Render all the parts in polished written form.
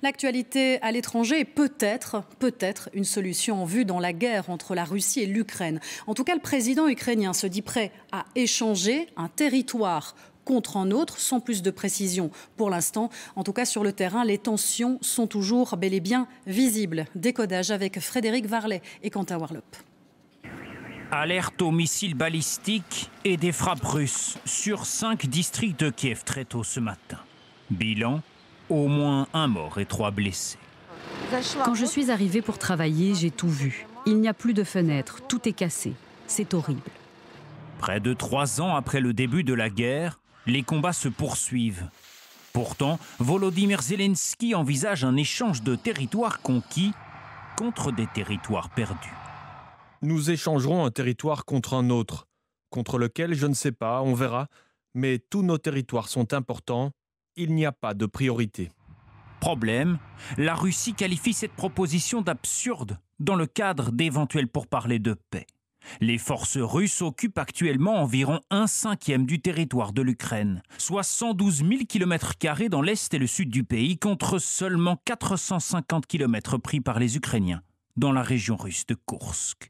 L'actualité à l'étranger est peut-être une solution en vue dans la guerre entre la Russie et l'Ukraine. En tout cas, le président ukrainien se dit prêt à échanger un territoire contre un autre, sans plus de précision pour l'instant. En tout cas, sur le terrain, les tensions sont toujours bel et bien visibles. Décodage avec Frédéric Varlet et Quentin Warlop. Alerte aux missiles balistiques et des frappes russes sur 5 districts de Kiev très tôt ce matin. Bilan, au moins 1 mort et 3 blessés. Quand je suis arrivée pour travailler, j'ai tout vu. Il n'y a plus de fenêtres, tout est cassé. C'est horrible. Près de 3 ans après le début de la guerre, les combats se poursuivent. Pourtant, Volodymyr Zelensky envisage un échange de territoires conquis contre des territoires perdus. Nous échangerons un territoire contre un autre, contre lequel je ne sais pas, on verra, mais tous nos territoires sont importants, il n'y a pas de priorité. Problème, la Russie qualifie cette proposition d'absurde dans le cadre d'éventuels pourparlers de paix. Les forces russes occupent actuellement environ 1/5 du territoire de l'Ukraine, soit 112 000 km² dans l'est et le sud du pays, contre seulement 450 km pris par les Ukrainiens dans la région russe de Koursk.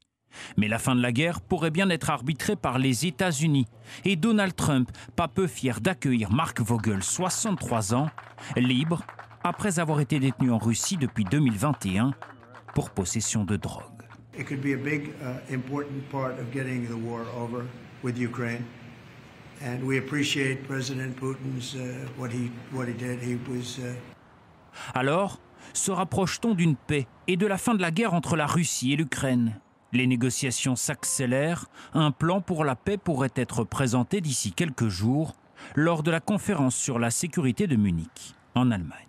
Mais la fin de la guerre pourrait bien être arbitrée par les États-Unis. Et Donald Trump, pas peu fier d'accueillir Mark Vogel, 63 ans, libre après avoir été détenu en Russie depuis 2021 pour possession de drogue. It could be a big, important part of getting the war over with Ukraine, and we appreciate President Putin's what he did. He was. Alors, se rapproche-t-on d'une paix et de la fin de la guerre entre la Russie et l'Ukraine? Les négociations s'accélèrent. Un plan pour la paix pourrait être présenté d'ici quelques jours lors de la conférence sur la sécurité de Munich, en Allemagne.